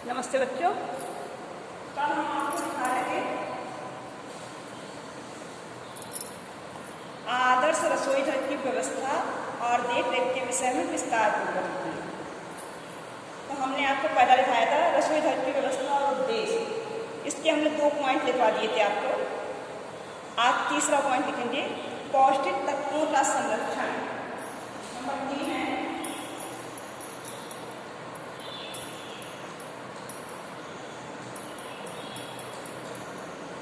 नमस्ते बच्चों। कल हम आपको दिखा रहे थे आदर्श रसोई घर की व्यवस्था और देख रेख के विषय में विस्तार पूर्वक। तो हमने आपको पहला दिखाया था रसोई घर की व्यवस्था और उद्देश्य। इसके हमने 2 पॉइंट लिखवा दिए थे आपको। आज तीसरा पॉइंट लिखेंगे, पौष्टिक तत्वों का संरक्षण। नंबर 3 है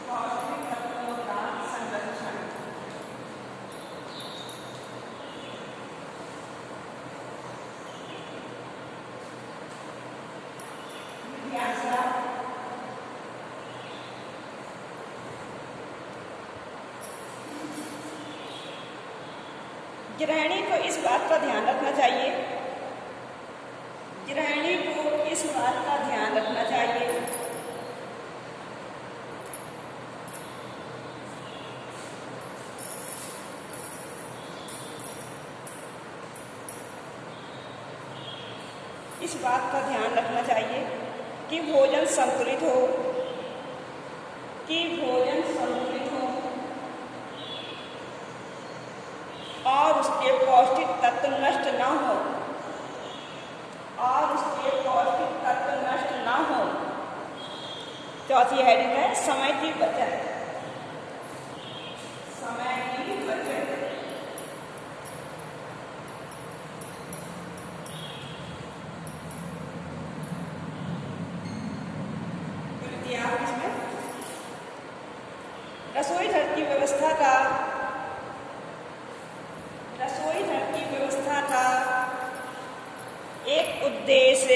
पौष्टिक तत्वों का संरक्षण। गृहिणी को इस बात का ध्यान रखना चाहिए, गृहिणी को इस बात का ध्यान रखना चाहिए इस बात का ध्यान रखना चाहिए कि भोजन संतुलित हो, कि भोजन संतुलित हो और उसके पौष्टिक तत्व नष्ट न हो, और उसके पौष्टिक तत्व नष्ट न हो। चौथी हेडिंग है समय की बचत। समय की बचत। आप इसमें रसोई घर की व्यवस्था का एक उद्देश्य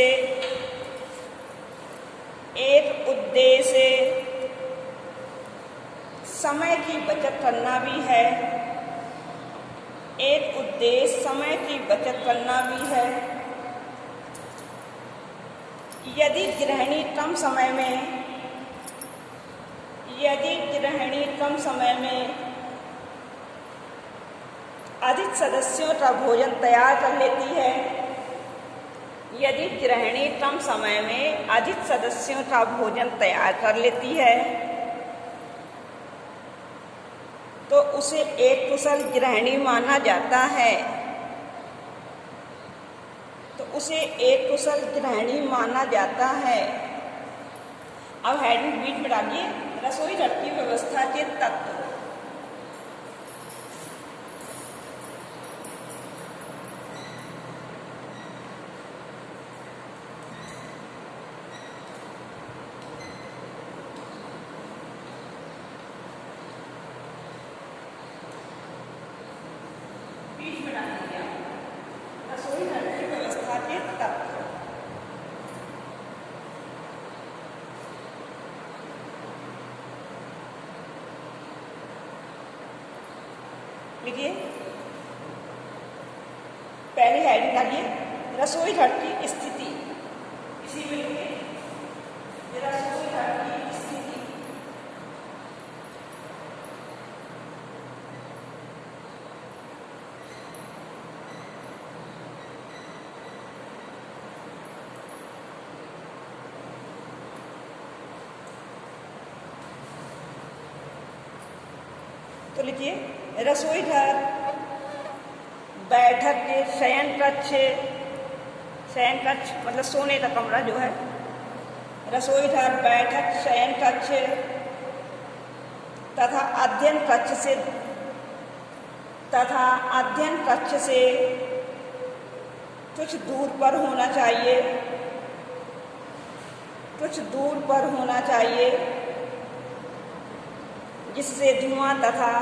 समय की बचत करना भी है। एक उद्देश्य समय की बचत करना भी है। यदि गृहिणी कम समय में अधिक सदस्यों का भोजन तैयार कर लेती है, यदि गृहिणी कम समय में अधिक सदस्यों का भोजन तैयार कर लेती है तो उसे एक कुशल गृहिणी माना जाता है। अब हेडिंग बीच में डालिए, रसोई घर की व्यवस्था के तत्व। बीच में डालिए रसोई घर की व्यवस्था के तत्व। लिखिए, पहले हेडिंग डालिए रसोई घर की स्थिति। इसी में लिखिए रसोई घर की स्थिति। तो लिखिए रसोई घर, बैठक के शयन कक्ष मतलब सोने का कमरा जो है, रसोई घर, बैठक, शयन कक्ष तथा अध्ययन कक्ष से कुछ दूर पर होना चाहिए, जिससे धुआं तथा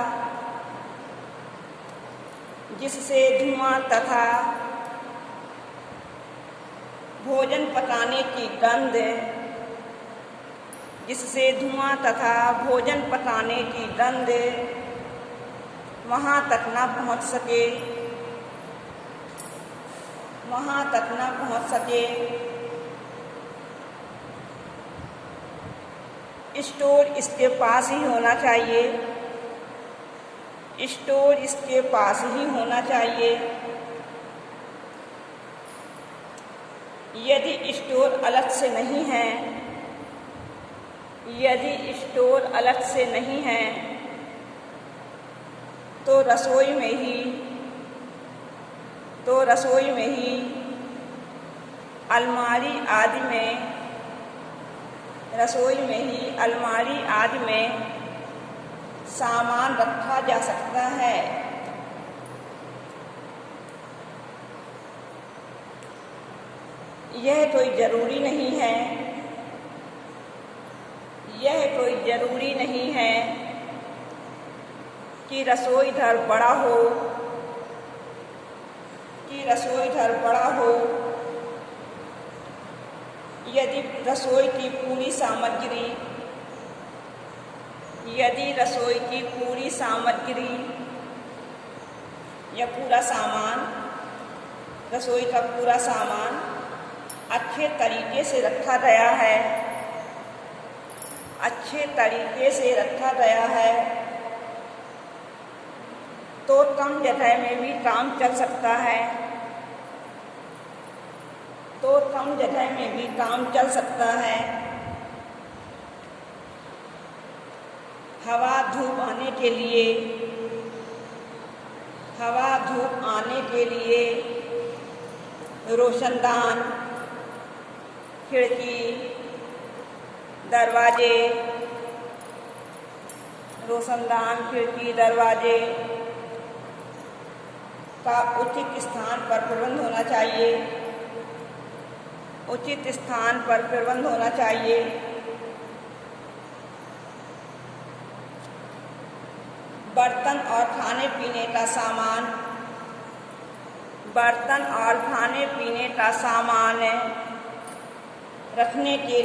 भोजन पकाने की गंध वहाँ तक न पहुँच सके। स्टोर इसके पास ही होना चाहिए। यदि स्टोर अलग से नहीं है, यदि स्टोर अलग से नहीं है तो रसोई में ही अलमारी आदि में सामान रखा जा सकता है। यह कोई ज़रूरी नहीं है कि रसोई घर बड़ा हो। यदि रसोई की पूरी सामग्री या पूरा सामान, रसोई का पूरा सामान अच्छे तरीके से रखा गया है तो कम जगह में भी काम चल सकता है। हवा धूप आने के लिए रोशनदान, खिड़की, दरवाजे का उचित स्थान पर प्रबंध होना चाहिए। बर्तन और खाने पीने का सामान रखने के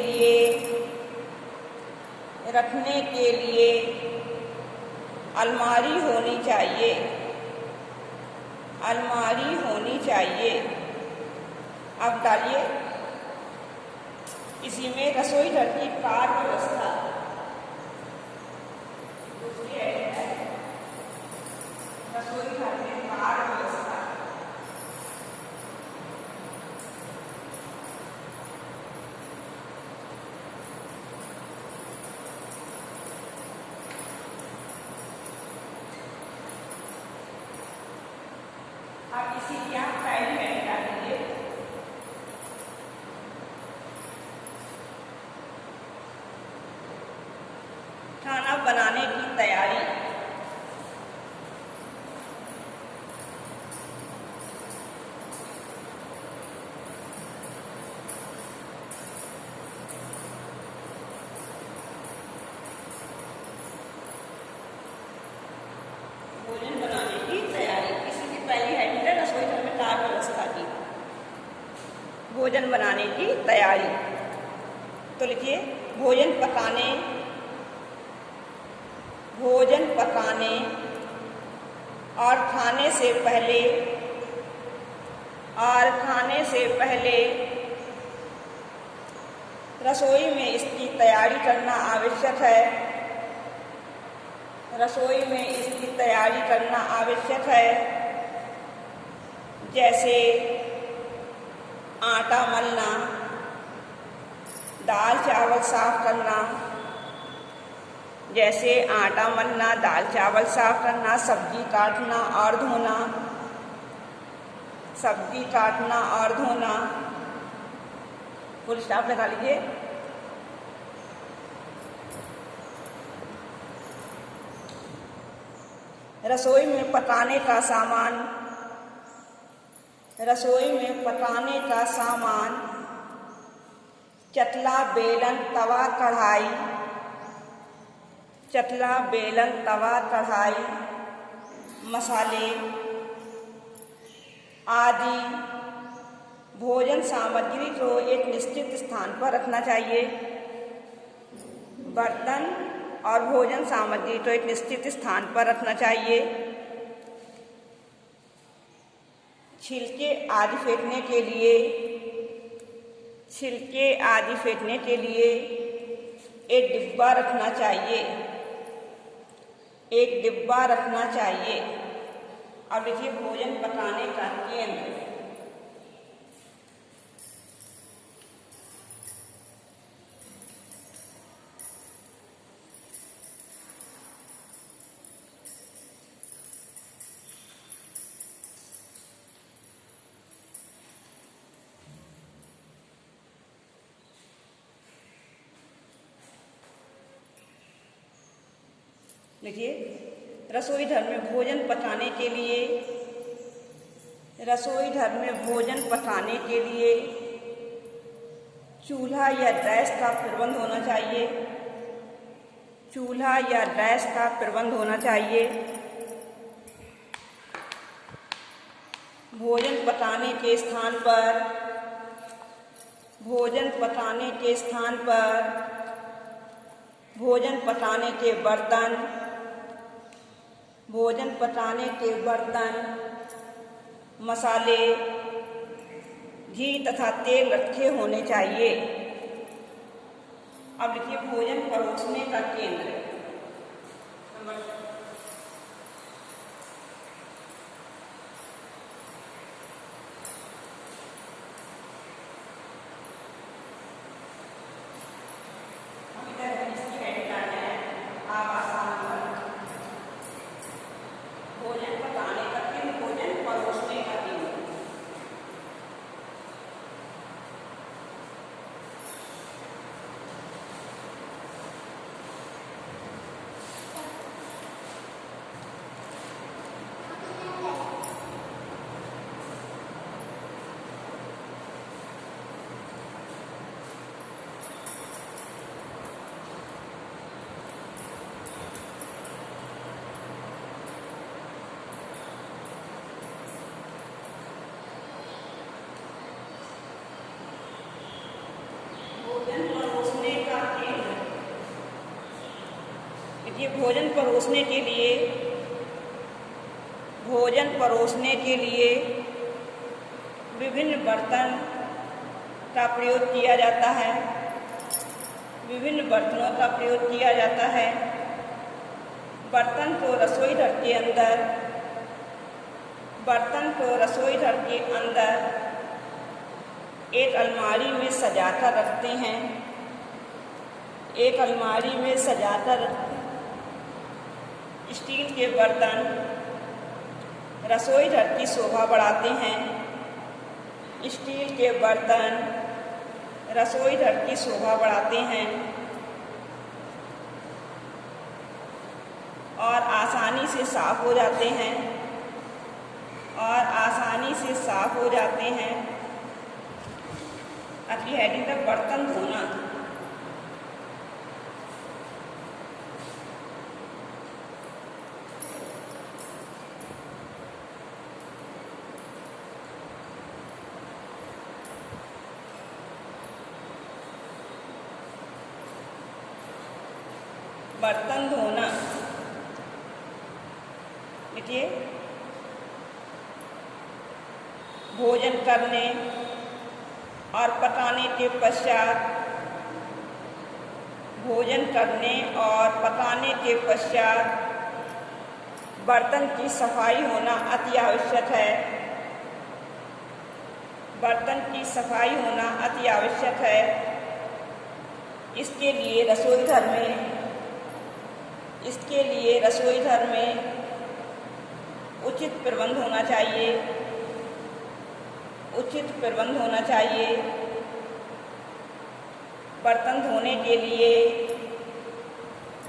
लिए अलमारी होनी चाहिए। अब डालिए इसी में रसोई घर की कार्य व्यवस्था। रसोई घर में कार्य व्यवस्था। अब इसी की आप पहली लाइन डालेंगे। खाना बनाने की तैयारी। भोजन बनाने की तैयारी, इसी की पहली हेडिंग है रसोई घर में कार्य व्यवस्था की। भोजन बनाने की तैयारी, तो लिखिए भोजन पकाने और खाने से पहले रसोई में इसकी तैयारी करना आवश्यक है। जैसे आटा मलना, दाल चावल साफ करना, सब्जी काटना और धोना। फुल स्टॉप लगा लीजिए। रसोई में पकाने का सामान चकला, बेलन, तवा, कढ़ाई, मसाले आदि भोजन सामग्री को एक निश्चित स्थान पर रखना चाहिए। बर्तन और भोजन सामग्री को एक निश्चित स्थान पर रखना चाहिए। छिलके आदि फेंकने के लिए एक डिब्बा रखना चाहिए। अब देखिए भोजन पकाने का केंद्र। देखिए, रसोई घर में भोजन पकाने के लिए चूल्हा या गैस का प्रबंध होना चाहिए। भोजन पकाने के स्थान पर भोजन पकाने के बर्तन, मसाले, घी तथा तेल रखे होने चाहिए। अब देखिए, भोजन परोसने का केंद्र। भोजन पकाने का केंद्र, भोजन परोसने का केंद्र। भोजन परोसने के लिए विभिन्न बर्तन का प्रयोग किया जाता है। विभिन्न बर्तनों का प्रयोग किया जाता है। बर्तन को रसोई घर के अंदर एक अलमारी में सजाकर रखते हैं। स्टील के बर्तन रसोई घर की शोभा बढ़ाते हैं। और आसानी से साफ हो जाते हैं। अगली हेडिंग तक बर्तन धोना। देखिए, भोजन करने और पकाने के पश्चात बर्तन की सफाई होना अति आवश्यक है। इसके लिए रसोई घर में उचित प्रबंध होना चाहिए। बर्तन धोने के लिए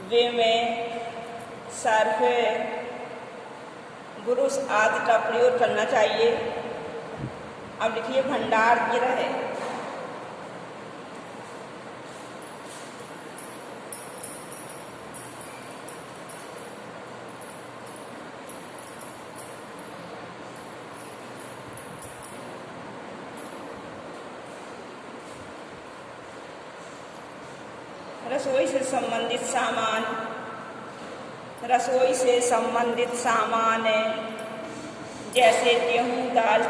वे में सर्फ, ब्रश आदि का प्रयोग करना चाहिए। अब लिखिए, भंडार गृह। रसोई से संबंधित सामान जैसे गेहूँ, दाल,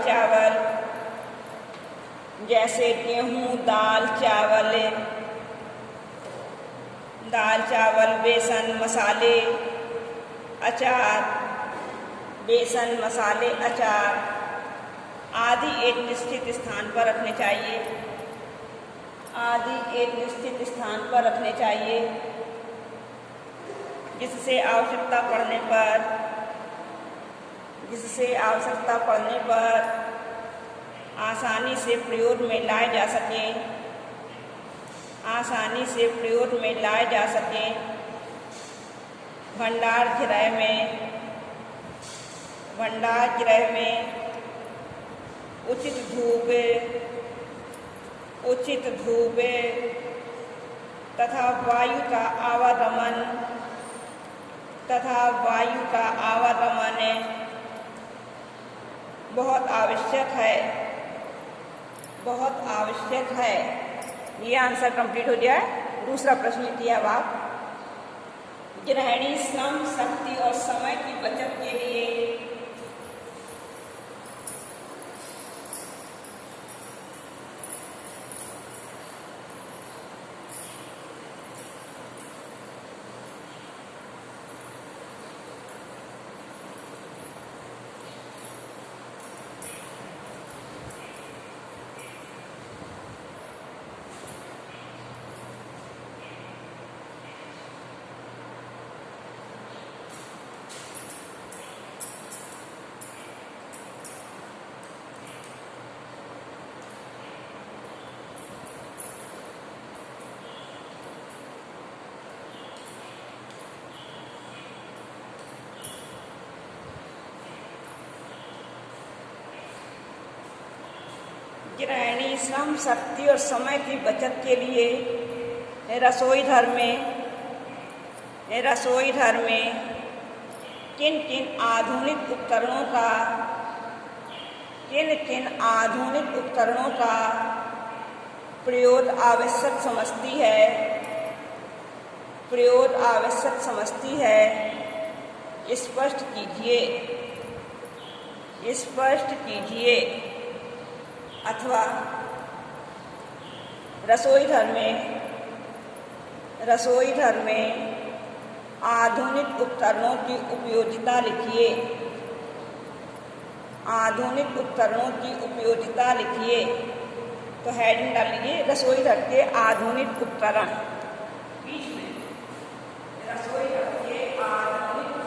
चावल, बेसन, मसाले, अचार आदि एक निश्चित स्थान पर रखने चाहिए। जिससे आवश्यकता पड़ने पर आसानी से प्रयोग में लाए जा सकें। भंडारगृह में उचित धूप तथा वायु का आवागमन बहुत आवश्यक है। ये आंसर कंप्लीट हो गया। दूसरा प्रश्न लिखिए अब आप। गृहिणी श्रम, शक्ति और समय की बचत के लिए गृहिणी श्रम, शक्ति और समय की बचत के लिए रसोई घर में किन किन आधुनिक उपकरणों का प्रयोग आवश्यक समझती है स्पष्ट कीजिए। अथवा रसोई घर में आधुनिक उपकरणों की उपयोगिता लिखिए। तो हेडिंग डाल लीजिए रसोई घर के आधुनिक उपकरण। बीच में रसोई घर के आधुनिक उपकरण।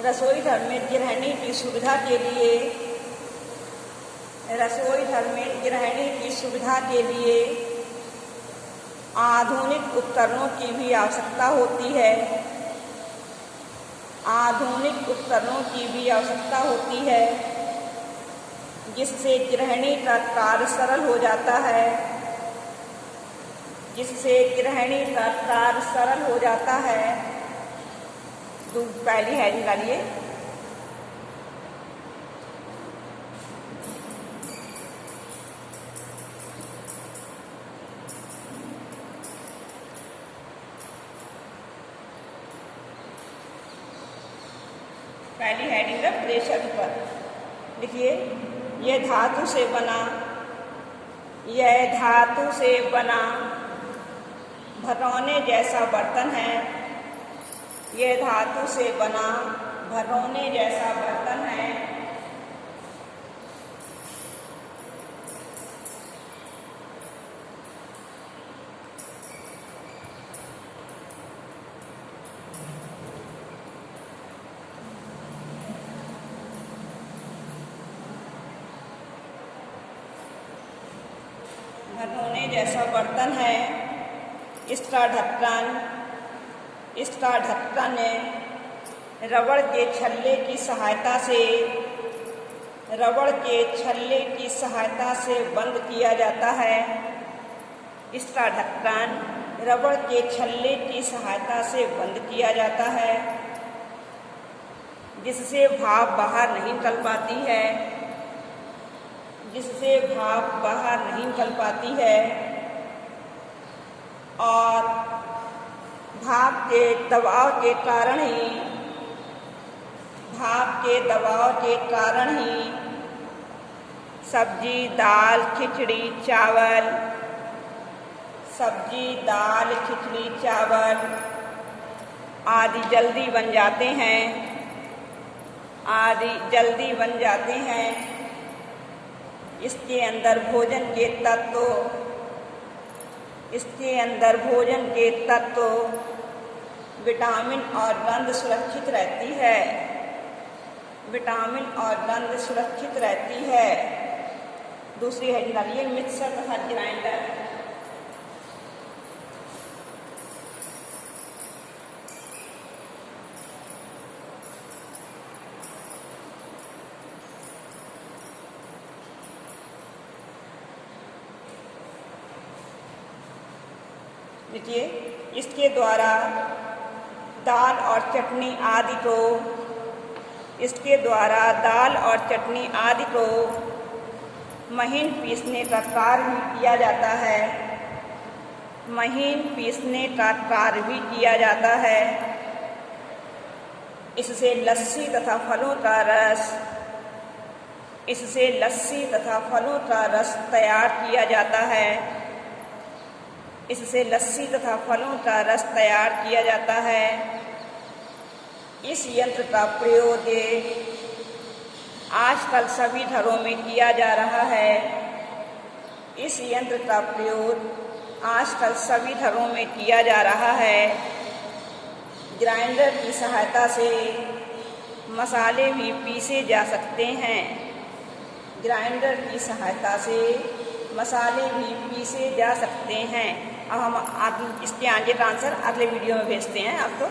रसोई घर में गृहिणी की सुविधा के लिए आधुनिक उपकरणों की भी आवश्यकता होती है जिससे गृहिणी का कार्य सरल हो जाता है। पहली हेडिंग डालिए। पहली हेडिंग है प्रेशर कुकर। लिखिए यह धातु से बना भगोने जैसा बर्तन है। यह धातु से बना भगोने जैसा बर्तन है। भगोने जैसा बर्तन है। इसका ढक्कन रबड़ के छल्ले की सहायता से बंद किया जाता है। इसका ढक्कन रबड़ के छल्ले की सहायता से बंद किया जाता है जिससे भाप बाहर नहीं निकल पाती है और भाप के दबाव के कारण ही सब्जी, दाल, खिचड़ी, चावल आदि जल्दी बन जाते हैं। इसके अंदर भोजन के तत्व विटामिन और गंध सुरक्षित रहती है। दूसरी हेडिंग डालिए मिक्सर तथा ग्राइंडर। देखिए, इसके द्वारा दाल और चटनी आदि को महीन पीसने का कार्य भी किया जाता है। इससे लस्सी तथा फलों का रस तैयार किया जाता है। इस यंत्र का प्रयोग आजकल सभी घरों में किया जा रहा है। ग्राइंडर की सहायता से मसाले भी पीसे जा सकते हैं। अब हम इसके आगे का आंसर अगले वीडियो में भेजते हैं आपको।